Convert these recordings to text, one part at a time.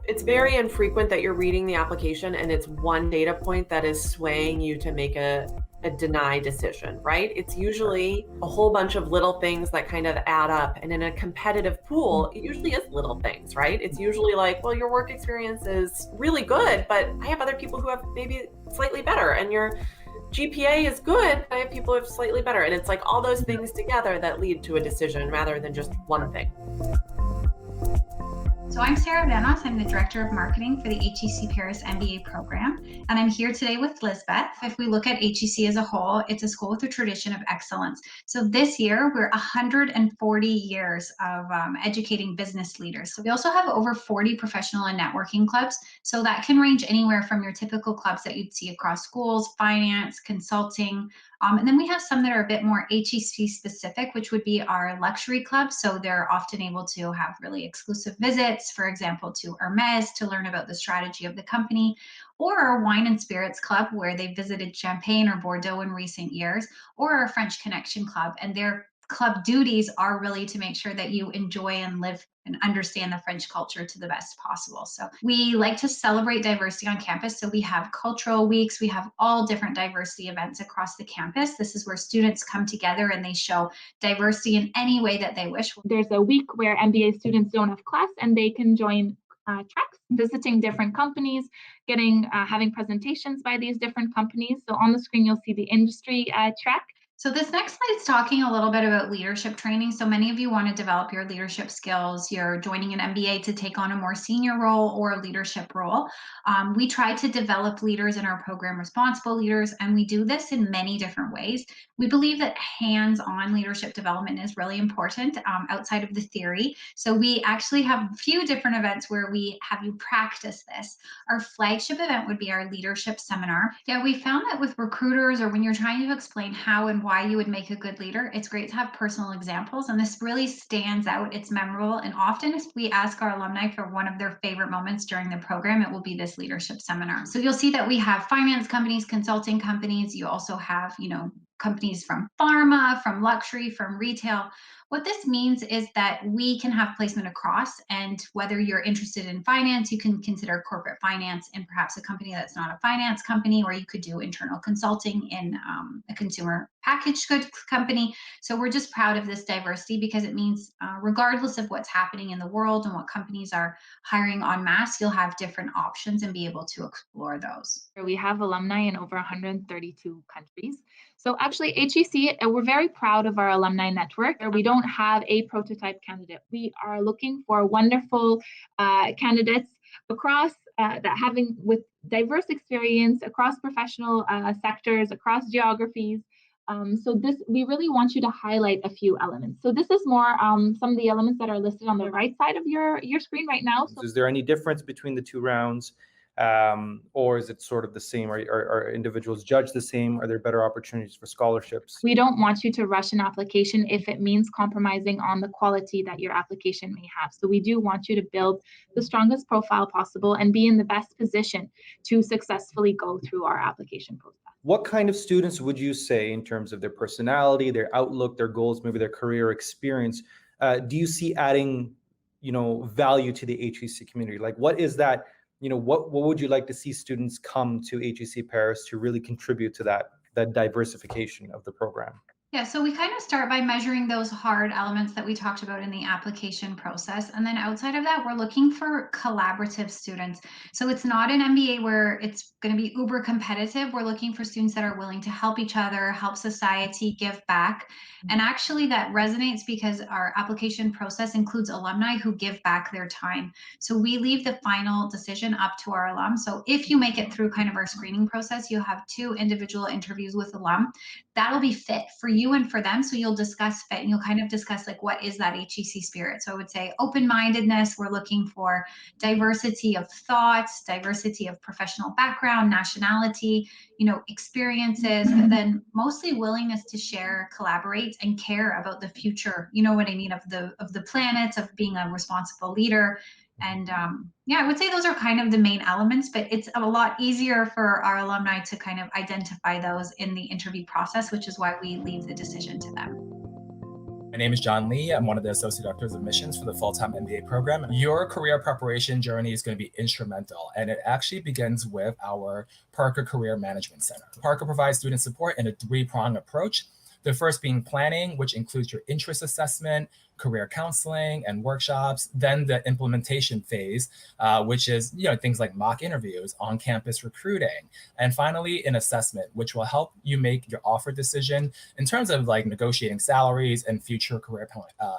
It's very infrequent that you're reading the application and it's one data point that is swaying you to make a deny decision, right? It's usually a whole bunch of little things that kind of add up. And in a competitive pool, it usually is little things, right? It's usually like, well, your work experience is really good, but I have other people who have maybe slightly better. And your GPA is good, but I have people who have slightly better. And it's like all those things together that lead to a decision rather than just one thing. So I'm Sarah Vanos. I'm the Director of Marketing for the HEC Paris MBA program, and I'm here today with Lisbeth. If we look at HEC as a whole, it's a school with a tradition of excellence. So this year, we're 140 years of educating business leaders. So we also have over 40 professional and networking clubs. So that can range anywhere from your typical clubs that you'd see across schools, finance, consulting, and then we have some that are a bit more HEC specific, which would be our luxury clubs. So they're often able to have really exclusive visits, for example, to Hermes to learn about the strategy of the company, or our wine and spirits club where they visited Champagne or Bordeaux in recent years, or our French Connection club. And their club duties are really to make sure that you enjoy and live and understand the French culture to the best possible. So we like to celebrate diversity on campus. So we have cultural weeks, we have all different diversity events across the campus. This is where students come together and they show diversity in any way that they wish. There's a week where MBA students don't have class and they can join tracks, visiting different companies, having presentations by these different companies. So on the screen, you'll see the industry track. So this next slide is talking a little bit about leadership training. So many of you want to develop your leadership skills. You're joining an MBA to take on a more senior role or a leadership role. We try to develop leaders in our program, responsible leaders, and we do this in many different ways. We believe that hands-on leadership development is really important outside of the theory. So we actually have a few different events where we have you practice this. Our flagship event would be our leadership seminar. Yeah, we found that with recruiters or when you're trying to explain how and why you would make a good leader, it's great to have personal examples, and this really stands out. It's memorable, and often if we ask our alumni for one of their favorite moments during the program, it will be this leadership seminar. So you'll see that we have finance companies, consulting companies. You also have, companies from pharma, from luxury, from retail. What this means is that we can have placement across, and whether you're interested in finance, you can consider corporate finance in perhaps a company that's not a finance company, or you could do internal consulting in a consumer packaged goods company. So we're just proud of this diversity because it means regardless of what's happening in the world and what companies are hiring en masse, you'll have different options and be able to explore those. We have alumni in over 132 countries. So actually, HEC, we're very proud of our alumni network. We don't have a prototype candidate. We are looking for wonderful candidates across with diverse experience across professional sectors, across geographies. We really want you to highlight a few elements. So this is more some of the elements that are listed on the right side of your screen right now. So is there any difference between the two rounds? Or is it sort of the same? Are individuals judged the same? Are there better opportunities for scholarships? We don't want you to rush an application if it means compromising on the quality that your application may have. So we do want you to build the strongest profile possible and be in the best position to successfully go through our application process. What kind of students would you say, in terms of their personality, their outlook, their goals, maybe their career experience, do you see adding, value to the HEC community? Like, what is that? What would you like to see students come to HEC Paris to really contribute to that diversification of the program? Yeah, so we kind of start by measuring those hard elements that we talked about in the application process. And then outside of that, we're looking for collaborative students. So it's not an MBA where it's going to be uber competitive. We're looking for students that are willing to help each other, help society, give back. And actually that resonates because our application process includes alumni who give back their time. So we leave the final decision up to our alum. So if you make it through kind of our screening process, you'll have 2 individual interviews with alum. That'll be fit for you and for them. So you'll discuss fit and you'll kind of discuss like, what is that HEC spirit? So I would say open-mindedness. We're looking for diversity of thoughts, diversity of professional background, nationality, experiences, and then mostly willingness to share, collaborate, and care about the future. You know what I mean? Of the planet, of being a responsible leader. And I would say those are kind of the main elements, but it's a lot easier for our alumni to kind of identify those in the interview process, which is why we leave the decision to them. My name is John Lee. I'm one of the Associate Directors of Admissions for the full-time MBA program. Your career preparation journey is going to be instrumental, and it actually begins with our Parker Career Management Center. Parker provides student support in a three-pronged approach. The first being planning, which includes your interest assessment, career counseling, and workshops. Then the implementation phase, which is things like mock interviews, on-campus recruiting, and finally an assessment, which will help you make your offer decision in terms of like negotiating salaries and future career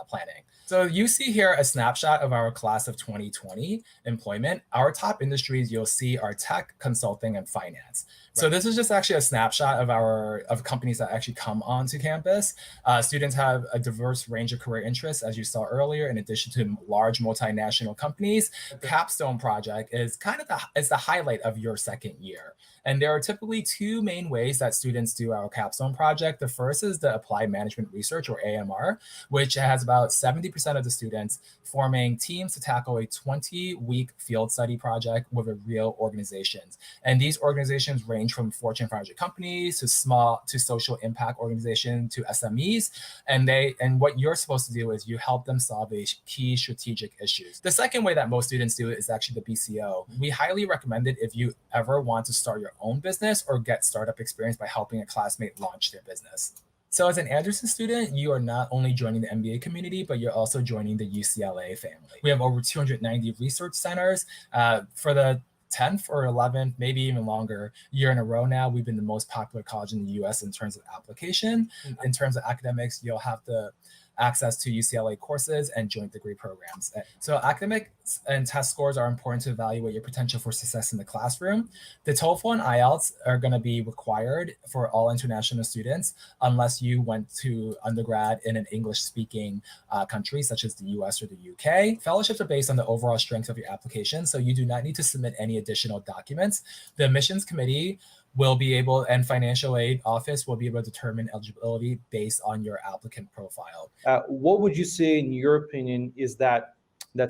planning. So you see here a snapshot of our class of 2020 employment. Our top industries you'll see are tech, consulting, and finance. So this is just actually a snapshot of companies that actually come onto campus. Students have a diverse range of career interests, as you saw earlier, in addition to large multinational companies. The capstone project is kind of the highlight of your second year. And there are typically two main ways that students do our capstone project. The first is the Applied Management Research, or AMR, which has about 70% of the students forming teams to tackle a 20-week field study project with real organizations. And these organizations range from Fortune 500 companies to social impact organizations to SMEs. And what you're supposed to do is you help them solve a key strategic issues. The second way that most students do it is actually the BCO. We highly recommend it if you ever want to start your own business or get startup experience by helping a classmate launch their business. So as an Anderson student, you are not only joining the MBA community, but you're also joining the UCLA family. We have over 290 research centers. For the 10th or 11th, maybe even longer year in a row now, we've been the most popular college in the US in terms of application. In terms of academics, you'll have to access to UCLA courses and joint degree programs. So academics and test scores are important to evaluate your potential for success in the classroom. The TOEFL and IELTS are going to be required for all international students unless you went to undergrad in an English-speaking country, such as the US or the UK. Fellowships are based on the overall strength of your application, so you do not need to submit any additional documents. The admissions committee will be able, and financial aid office will be able to determine eligibility based on your applicant profile. What would you say, in your opinion, is that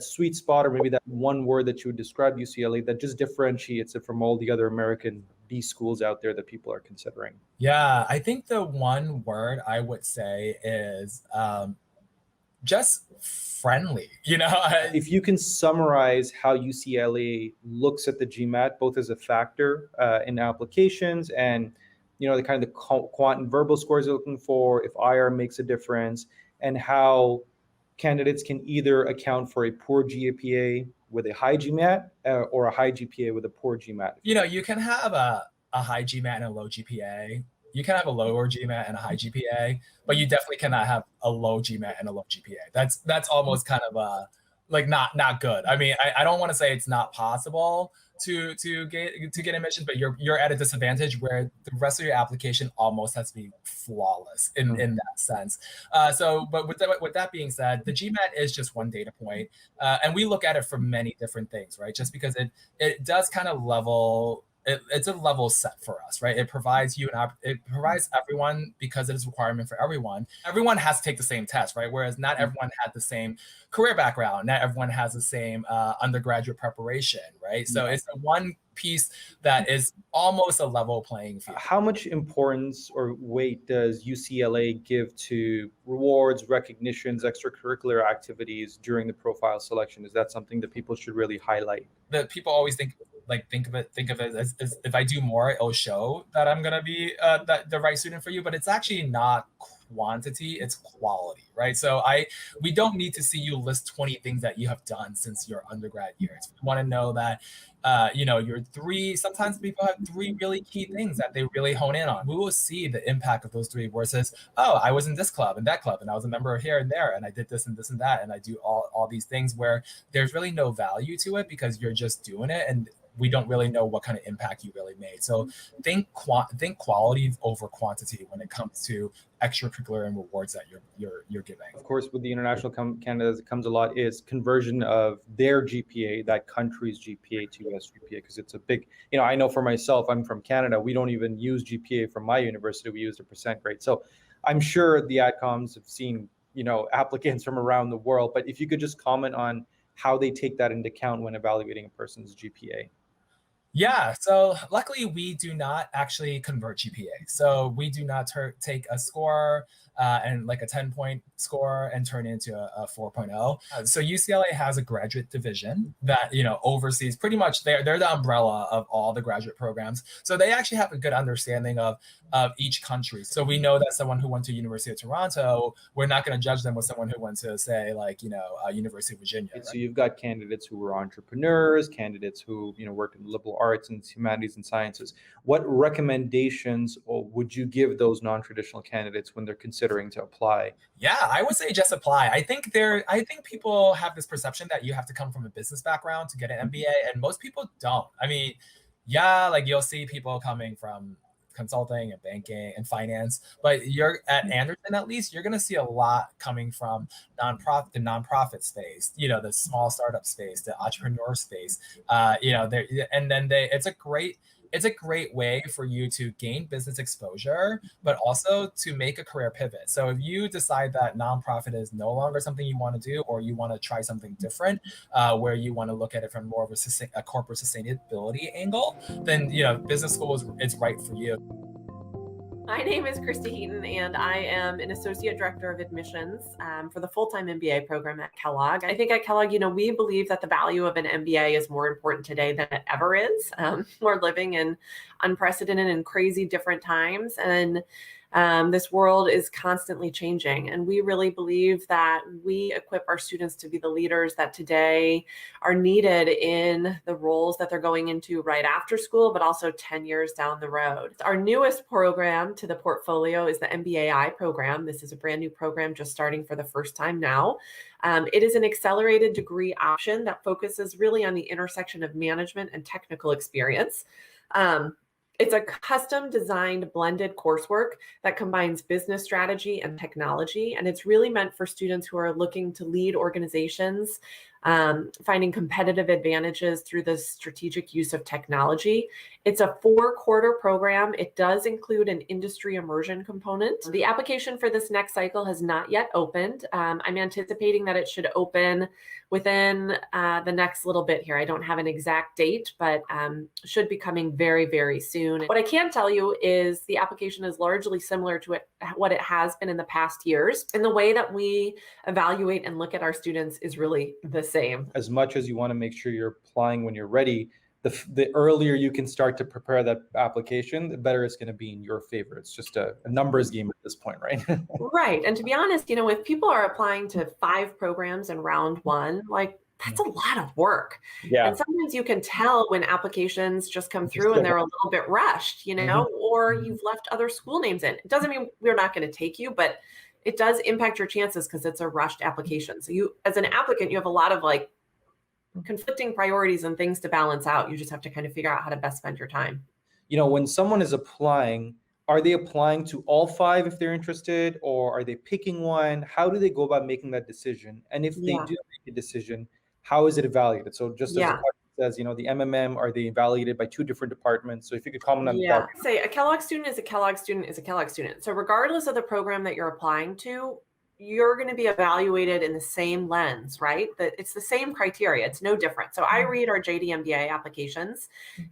sweet spot, or maybe that one word that you would describe UCLA that just differentiates it from all the other American B schools out there that people are considering? Yeah, I think the one word I would say is just friendly. If you can summarize how UCLA looks at the GMAT, both as a factor in applications and the kind of quant and verbal scores you're looking for, if IR makes a difference, and how candidates can either account for a poor GPA with a high GMAT or a high GPA with a poor GMAT. You can have a high GMAT and a low GPA. You can have a lower GMAT and a high GPA, but you definitely cannot have a low GMAT and a low GPA. That's almost kind of not good. I mean, I don't want to say it's not possible to get admissions, but you're at a disadvantage where the rest of your application almost has to be flawless in that sense. But with that being said, the GMAT is just one data point, and we look at it for many different things, right? Just because it does kind of level. It's a level set for us, right? It provides it provides everyone, because it is a requirement for everyone. Everyone has to take the same test, right? Whereas not everyone had the same career background. Not everyone has the same undergraduate preparation, right? So it's the one piece that is almost a level playing field. How much importance or weight does UCLA give to rewards, recognitions, extracurricular activities during the profile selection? Is that something that people should really highlight? That people always think of it as if I do more, it'll show that I'm gonna be the right student for you. But it's actually not quantity, it's quality, right? So we don't need to see you list 20 things that you have done since your undergrad years. We want to know that sometimes people have 3 really key things that they really hone in on. We will see the impact of those 3 versus, I was in this club and that club, and I was a member here and there, and I did this and this and that, and I do all these things, where there's really no value to it because you're just doing it, and we don't really know what kind of impact you really made. So think quality over quantity when it comes to extracurricular and rewards that you're giving. Of course, with the international candidates, it comes a lot is conversion of their GPA, that country's GPA to US GPA, because it's a big, I know for myself, I'm from Canada, we don't even use GPA from my university, we use the percent grade. So I'm sure the AdComs have seen, applicants from around the world, but if you could just comment on how they take that into account when evaluating a person's GPA. Yeah, so luckily we do not actually convert GPA. So we do not take a score and like a 10-point score and turn it into a 4.0. So UCLA has a graduate division that, oversees pretty much, they're the umbrella of all the graduate programs. So they actually have a good understanding of each country. So we know that someone who went to University of Toronto, we're not going to judge them with someone who went to, say, like, University of Virginia. Right? So you've got candidates who were entrepreneurs, candidates who, worked in liberal arts and humanities and sciences. What recommendations would you give those non-traditional candidates when they're considering to apply? Yeah, I would say just apply. I think people have this perception that you have to come from a business background to get an MBA, and most people don't. I mean, yeah, like you'll see people coming from consulting and banking and finance, but you're at Anderson, at least you're going to see a lot coming from the nonprofit space, the small startup space, the entrepreneur space, it's a great way for you to gain business exposure, but also to make a career pivot. So if you decide that nonprofit is no longer something you want to do, or you want to try something different, where you want to look at it from more of a corporate sustainability angle, then business school is right for you. My name is Christy Heaton, and I am an Associate Director of Admissions for the full-time MBA program at Kellogg. I think at Kellogg, we believe that the value of an MBA is more important today than it ever is. We're living in unprecedented and crazy different times, and this world is constantly changing. And we really believe that we equip our students to be the leaders that today are needed in the roles that they're going into right after school, but also 10 years down the road. Our newest program to the portfolio is the MBAI program. This is a brand new program just starting for the first time now. It is an accelerated degree option that focuses really on the intersection of management and technical experience. It's a custom designed blended coursework that combines business strategy and technology. And it's really meant for students who are looking to lead organizations, finding competitive advantages through the strategic use of technology. It's a 4-quarter program. It does include an industry immersion component. The application for this next cycle has not yet opened. I'm anticipating that it should open within the next little bit here. I don't have an exact date, but should be coming very, very soon. What I can tell you is the application is largely similar to what it has been in the past years. And the way that we evaluate and look at our students is really the same. As much as you want to make sure you're applying when you're ready, the earlier you can start to prepare that application, the better it's going to be in your favor. It's just a numbers game at this point, right? Right. And to be honest, if people are applying to 5 programs in round 1, that's a lot of work. Yeah. And sometimes you can tell when applications just come through and they're a little bit rushed, or you've left other school names in. It doesn't mean we're not going to take you, but it does impact your chances because it's a rushed application. So you, as an applicant, you have a lot of conflicting priorities and things to balance out. You just have to kind of figure out how to best spend your time. When someone is applying, are they applying to all 5 if they're interested, or are they picking one? How do they go about making that decision? And if they do make a decision, how is it evaluated? So just as the question says, the MMM, are they evaluated by 2 different departments? So if you could comment on that. Say a Kellogg student is a Kellogg student is a Kellogg student. So regardless of the program that you're applying to, you're going to be evaluated in the same lens, right? That it's the same criteria. It's no different. So I read our JD MBA applications,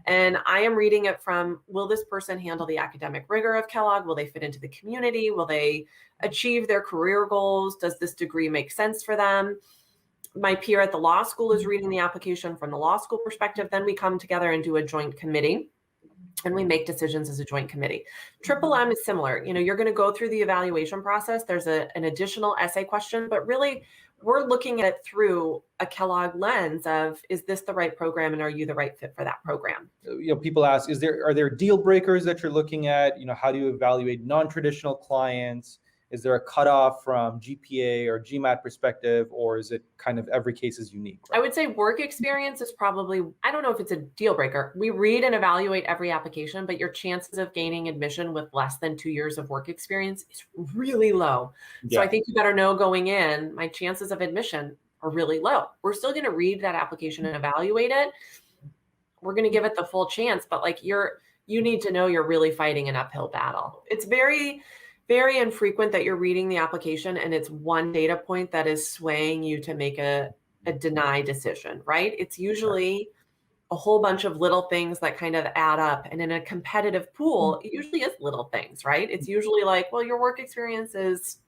and I am reading it from, will this person handle the academic rigor of Kellogg? Will they fit into the community? Will they achieve their career goals? Does this degree make sense for them? My peer at the law school is reading the application from the law school perspective. Then we come together and do a joint committee, and we make decisions as a joint committee. Triple M is similar. You're going to go through the evaluation process. There's an additional essay question, but really we're looking at it through a Kellogg lens of, is this the right program, and are you the right fit for that program? People ask, are there deal breakers that you're looking at? How do you evaluate non-traditional clients? Is there a cutoff from GPA or GMAT perspective, or is it kind of every case is unique? Right? I would say work experience is probably, I don't know if it's a deal breaker. We read and evaluate every application, but your chances of gaining admission with less than 2 years of work experience is really low. So I think you better know going in, my chances of admission are really low. We're still going to read that application and evaluate it. We're going to give it the full chance, but you need to know you're really fighting an uphill battle. It's very infrequent that you're reading the application and it's one data point that is swaying you to make a deny decision, right? It's usually a whole bunch of little things that kind of add up. And in a competitive pool, it usually is little things, right? It's usually like, well, your work experience is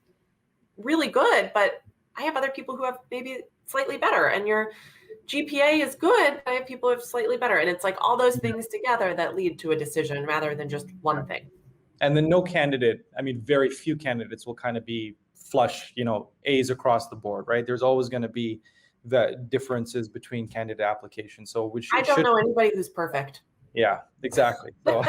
really good, but I have other people who have maybe slightly better, and your GPA is good, but I have people who have slightly better. And it's like all those things together that lead to a decision rather than just one thing. And then no candidate, I mean, very few candidates will kind of be flush, A's across the board, right? There's always going to be the differences between candidate applications. So I don't know anybody who's perfect. Yeah, exactly. So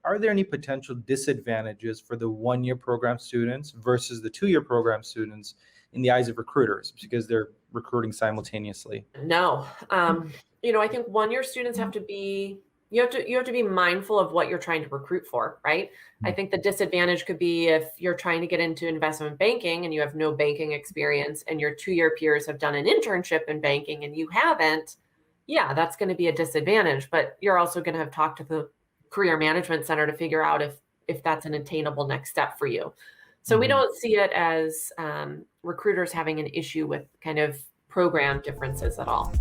are there any potential disadvantages for the one-year program students versus the two-year program students in the eyes of recruiters because they're recruiting simultaneously? No. I think one-year students have to be, you have to be mindful of what you're trying to recruit for, right? I think the disadvantage could be if you're trying to get into investment banking and you have no banking experience and your two-year peers have done an internship in banking and you haven't, yeah, that's going to be a disadvantage, but you're also going to have talked to the career management center to figure out if that's an attainable next step for you. So we don't see it as recruiters having an issue with kind of program differences at all.